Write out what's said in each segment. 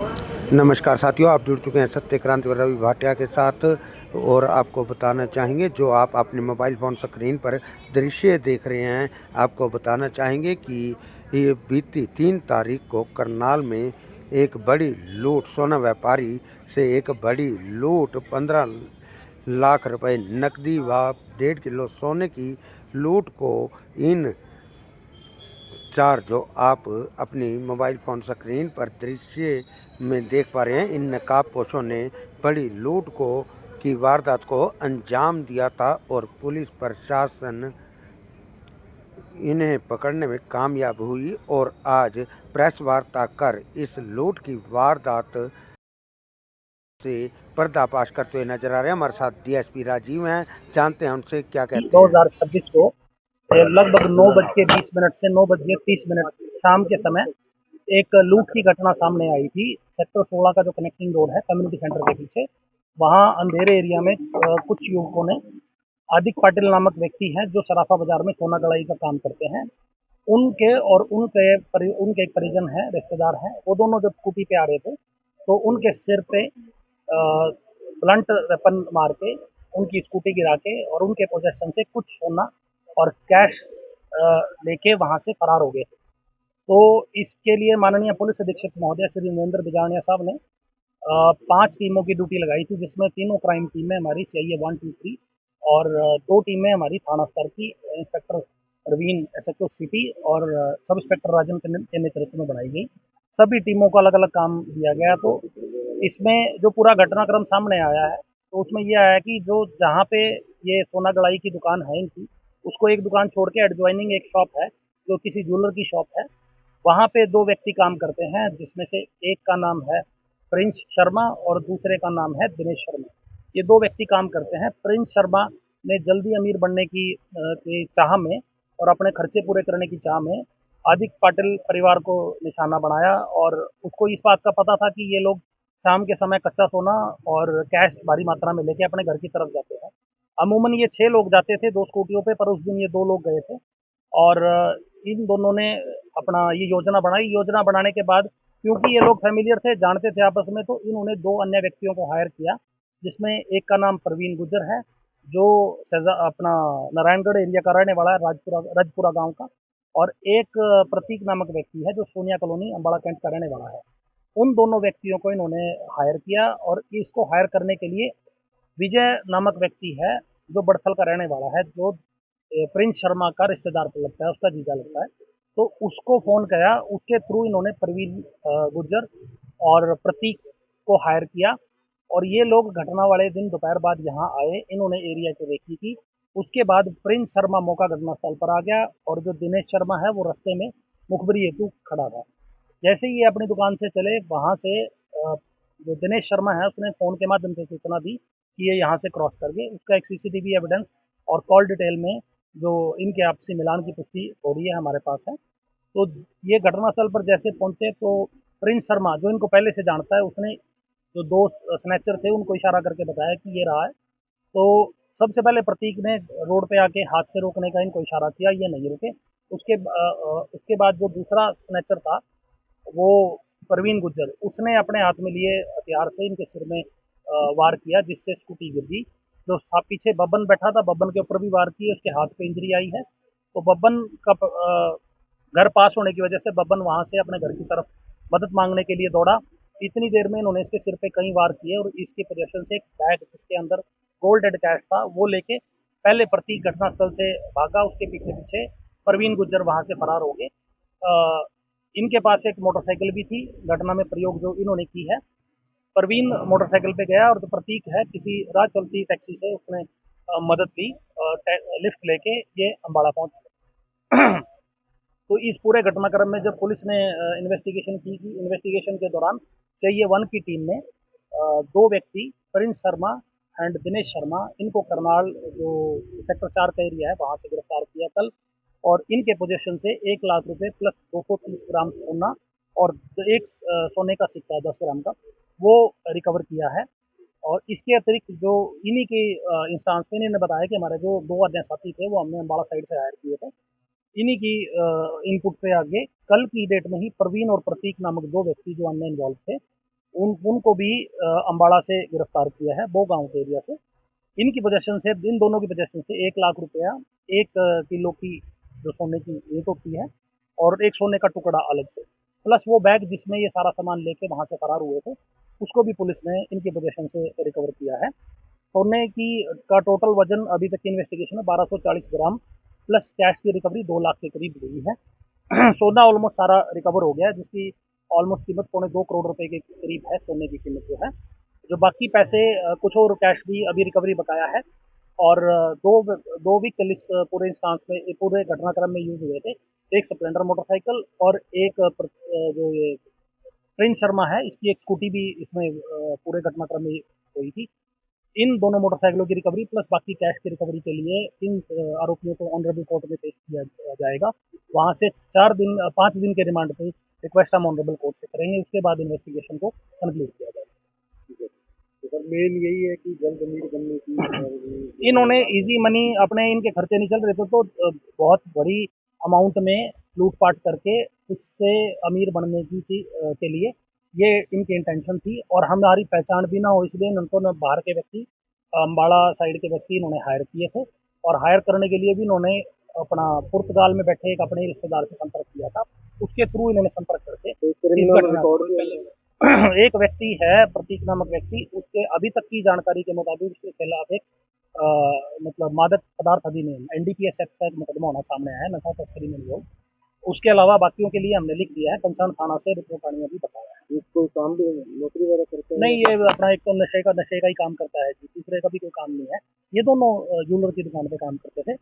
नमस्कार साथियों, आप जुड़ चुके हैं सत्य क्रांति में रवि भाटिया के साथ और आपको बताना चाहेंगे जो आप अपने मोबाइल फ़ोन स्क्रीन पर दृश्य देख रहे हैं। आपको बताना चाहेंगे कि ये बीती 3 तारीख को करनाल में एक बड़ी लूट, सोना व्यापारी से एक बड़ी लूट, 15 लाख रुपए नकदी व 1.5 किलो सोने की लूट को इन 4 जो आप अपनी मोबाइल फ़ोन स्क्रीन पर दृश्य में देख पा रहे हैं, इन नकाबपोशों ने बड़ी लूट की वारदात को अंजाम दिया था और पुलिस प्रशासन इन्हें पकड़ने में कामयाब हुई और आज प्रेस वार्ता कर इस लूट की वारदात से पर्दाफाश करते हुए नजर आ रहे हैं। हमारे साथ डीएसपी राजीव हैं, जानते हैं उनसे क्या कहते हैं। 2026 को लगभग 9:20 से 9:30 शाम के समय एक लूट की घटना सामने आई थी। सेक्टर 16 का जो कनेक्टिंग रोड है कम्युनिटी सेंटर के पीछे, वहां अंधेरे एरिया में कुछ युवकों ने, आदिक पाटिल नामक व्यक्ति हैं जो सराफा बाजार में सोना गड़ाई का काम करते हैं, उनके और उनके एक परिजन हैं, रिश्तेदार हैं, वो दोनों जब स्कूटी पे आ रहे थे तो उनके सिर पे ब्लंट वेपन मार के उनकी स्कूटी गिरा के और उनके पोजेशन से कुछ सोना और कैश लेके वहां से फरार हो गए। तो इसके लिए माननीय पुलिस अधीक्षक महोदय श्री नरेंद्र बिजावनिया साहब ने 5 टीमों की ड्यूटी लगाई थी, जिसमें तीनों क्राइम टीमें हमारी CIA 1, 2, 3 और 2 टीमें हमारी थाना स्तर की इंस्पेक्टर प्रवीण SHO सिटी और सब इंस्पेक्टर राजन के नेतृत्व में बनाई गई। सभी टीमों को अलग अलग काम दिया गया। तो इसमें जो पूरा घटनाक्रम सामने आया है, तो उसमें ये आया कि जो जहाँ पे ये सोना गड़ाई की दुकान है इनकी, उसको एक दुकान छोड़ के एडजॉइनिंग एक शॉप है जो किसी ज्वेलर की शॉप है। वहाँ पे 2 व्यक्ति काम करते हैं, जिसमें से एक का नाम है प्रिंस शर्मा और दूसरे का नाम है दिनेश शर्मा। ये 2 व्यक्ति काम करते हैं। प्रिंस शर्मा ने जल्दी अमीर बनने की चाह में और अपने खर्चे पूरे करने की चाह में आदिक पाटिल परिवार को निशाना बनाया और उसको इस बात का पता था कि ये लोग शाम के समय कच्चा सोना और कैश भारी मात्रा में लेके अपने घर की तरफ जाते हैं। अमूमन ये 6 लोग जाते थे 2 स्कूटियों पे, पर उस दिन ये 2 लोग गए थे और इन दोनों ने अपना ये योजना बनाई। योजना बनाने के बाद क्योंकि ये लोग फैमिलियर थे, जानते थे आपस में, तो इन्होंने 2 अन्य व्यक्तियों को हायर किया, जिसमें एक का नाम प्रवीण गुज्जर है जो अपना नारायणगढ़ एरिया का रहने वाला है, राजपुरा गांव का, और एक प्रतीक नामक व्यक्ति है जो सोनिया कॉलोनी अम्बाड़ा कैंट का रहने वाला है। उन दोनों व्यक्तियों को इन्होंने हायर किया और इसको हायर करने के लिए विजय नामक व्यक्ति है जो बड़थल का रहने वाला है, जो प्रिंस शर्मा का रिश्तेदार लगता है, उसका जीजा लगता है। तो उसको फोन किया, उसके थ्रू इन्होंने प्रवीण गुज्जर और प्रतीक को हायर किया और ये लोग घटना वाले दिन दोपहर बाद यहाँ आए, इन्होंने एरिया की रेकी की। उसके बाद प्रिंस शर्मा मौका घटनास्थल पर आ गया और जो दिनेश शर्मा है वो रास्ते में मुखबरी हेतु खड़ा था। जैसे ही ये अपनी दुकान से चले, वहां से जो दिनेश शर्मा है उसने फोन के माध्यम से सूचना दी कि ये यहाँ से क्रॉस कर गए। उसका एक CCTV एविडेंस और कॉल डिटेल में जो इनके आपसी मिलान की पुष्टि हो रही है हमारे पास है। तो ये घटनास्थल पर जैसे पहुंचे तो प्रिंस शर्मा जो इनको पहले से जानता है, उसने जो 2 स्नैचर थे उनको इशारा करके बताया कि ये रहा है। तो सबसे पहले प्रतीक ने रोड पे आके हाथ से रोकने का इनको इशारा किया, ये नहीं रुके। उसके बाद जो दूसरा स्नैचर था वो परवीन गुज्जर, उसने अपने हाथ में लिए हथियार से इनके सिर में वार किया, जिससे स्कूटी गिर गई। जो पीछे बब्बन बैठा था, बब्बन के ऊपर भी वार किए, उसके हाथ पे इंजरी आई है। तो बब्बन का घर पास होने की वजह से बब्बन वहां से अपने घर की तरफ मदद मांगने के लिए दौड़ा। इतनी देर में इन्होंने इसके सिर पे कई वार किए और इसकी पोजेशन से एक बैग जिसके अंदर गोल्डेड कैश था वो लेके पहले प्रतीक घटनास्थल से भागा, उसके पीछे पीछे परवीन गुज्जर वहां से फरार हो गए। इनके पास एक मोटरसाइकिल भी थी, घटना में प्रयोग जो इन्होंने की है। परवीन मोटरसाइकिल पे गया और जो प्रतीक है किसी राह चलती टैक्सी से उसने मदद ली, लिफ्ट लेके ये अम्बाड़ा पहुंच गए। तो इस पूरे घटनाक्रम में जब पुलिस ने इन्वेस्टिगेशन की, इन्वेस्टिगेशन के दौरान चाहिए 1 की टीम ने 2 व्यक्ति प्रिंस शर्मा एंड दिनेश शर्मा, इनको करनाल जो सेक्टर 4 का एरिया है वहां से गिरफ्तार किया कल और इनके पोजेशन से 1 लाख रुपए प्लस 230 ग्राम सोना और एक सोने का सिक्का 10 ग्राम का वो रिकवर किया है। और इसके अतिरिक्त जो इन्हीं के इंस्टांस में इन्होंने बताया कि हमारे जो 2 अन्य साथी थे वो हमने अम्बाड़ा साइड से हायर किए थे। इन्हीं की इनपुट पे आगे कल की डेट में ही प्रवीण और प्रतीक नामक 2 व्यक्ति जो अन्य इन्वॉल्व थे उनको भी अम्बाड़ा से गिरफ्तार किया है, बो गांव के एरिया से। इनकी पोजेशन से, इन दोनों की पोजेशन से 1 लाख रुपया, 1 किलो की जो सोने की ईंट होती है, और एक सोने का टुकड़ा अलग से, प्लस वो बैग जिसमें ये सारा सामान लेके वहां से फरार हुए थे, उसको भी पुलिस ने इनकी पोजेशन से रिकवर किया है। सोने की का टोटल वजन अभी तक की इन्वेस्टिगेशन में 1240 ग्राम प्लस कैश की रिकवरी 2 लाख के करीब हुई है। सोना ऑलमोस्ट सारा रिकवर हो गया है, जिसकी ऑलमोस्ट कीमत 2.25 करोड़ रुपए के करीब है, सोने की कीमत जो है। जो बाकी पैसे, कुछ और कैश भी अभी रिकवरी बकाया है। और दो व्हीकल इस पूरे इंस्टांस में, पूरे घटनाक्रम में यूज हुए थे। एक स्प्लेंडर मोटरसाइकिल और एक जो ये प्रिंस शर्मा है, इसकी एक स्कूटी भी इसमें पूरे घटनाक्रम में हुई थी। इन दोनों मोटरसाइकिलों की रिकवरी प्लस बाकी कैश की रिकवरी के लिए इन आरोपियों को ऑनरेबल कोर्ट में पेश किया जाएगा। वहां से 5 दिन के रिमांड पे रिक्वेस्ट हम ऑनरेबल कोर्ट से करेंगे, उसके बाद इन्वेस्टिगेशन को कंक्लूड किया जाएगा। तो सर मेन यही है कि जल्द अमीर बनने की इन्होंने इजी मनी, अपने इनके खर्चे नहीं चल रहे थे तो बहुत बड़ी अमाउंट में लूटपाट करके उससे अमीर बनने की के लिए ये इनकी इंटेंशन थी। और हमारी पहचान भी ना हो इसलिए इनको न बाहर के व्यक्ति, अम्बाड़ा साइड के व्यक्ति इन्होंने हायर किए थे। और हायर करने के लिए भी इन्होंने अपना पुर्तगाल में बैठे एक अपने रिश्तेदार से संपर्क किया था, उसके थ्रू इन्होंने संपर्क करके इस क्रिमिनल घटना रिकॉर्ड भी है। एक व्यक्ति है प्रतीक नामक व्यक्ति, उसके अभी तक की जानकारी के मुताबिक उसके खिलाफ एक मतलब मादक पदार्थ अधिनियम एनडीपीएस एक्ट का एक मुकदमा होना सामने आया है, नशा तस्करी में योग। उसके अलावा बाकियों के लिए हमने लिख दिया है, कंसर्न थाना से रिपोर्ट आने भी बताया है। कोई काम भी नौकरी वगैरह करते हैं? नहीं, ये अपना एक तो नशे का ही काम करता है जी, दूसरे का भी कोई काम नहीं है। ये दोनों ज्वेलर की दुकान पे काम करते थे,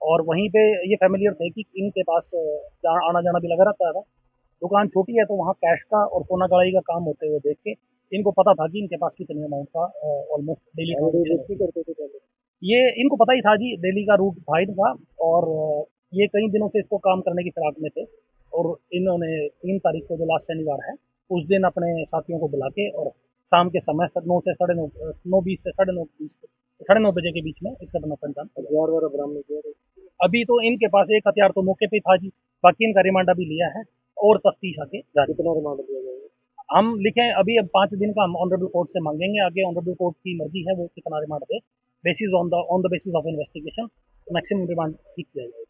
और वहीं पे ये फैमिलियर थे कि इनके पास आना जाना भी लगा रहता था। दुकान छोटी है तो वहाँ कैश का और सोना कढ़ाई का काम होते हुए देख के इनको पता था कि इनके पास कितने अमाउंट का ऑलमोस्ट डेली बेचती करते थे पहले? ये इनको पता ही था जी, डेली का रूट था इनका। और ये कई दिनों से इसको काम करने की फिराक में थे। और इन्होंने 3 तारीख को, जो लास्ट शनिवार है, उस दिन अपने साथियों को बुला के और शाम के समय 9 से 9:30, 9:20 से 9:30, 9:30 बजे के बीच में इस घटना को अंजाम दिया। हथियार वगैरह बरामद किया? अभी तो इनके पास एक हथियार तो मौके पे था जी, बाकी इनका रिमांड अभी लिया है और तफ्तीश आगे जारी। कितना रिमांड दिया जाएगा? हम लिखें अभी, अब 5 दिन का हम ऑनरेबल कोर्ट से मांगेंगे, आगे ऑनरेबल कोर्ट की मर्जी है वो कितना remand they. Basis on the basis of investigation maximum remand सीख किया जाएगा।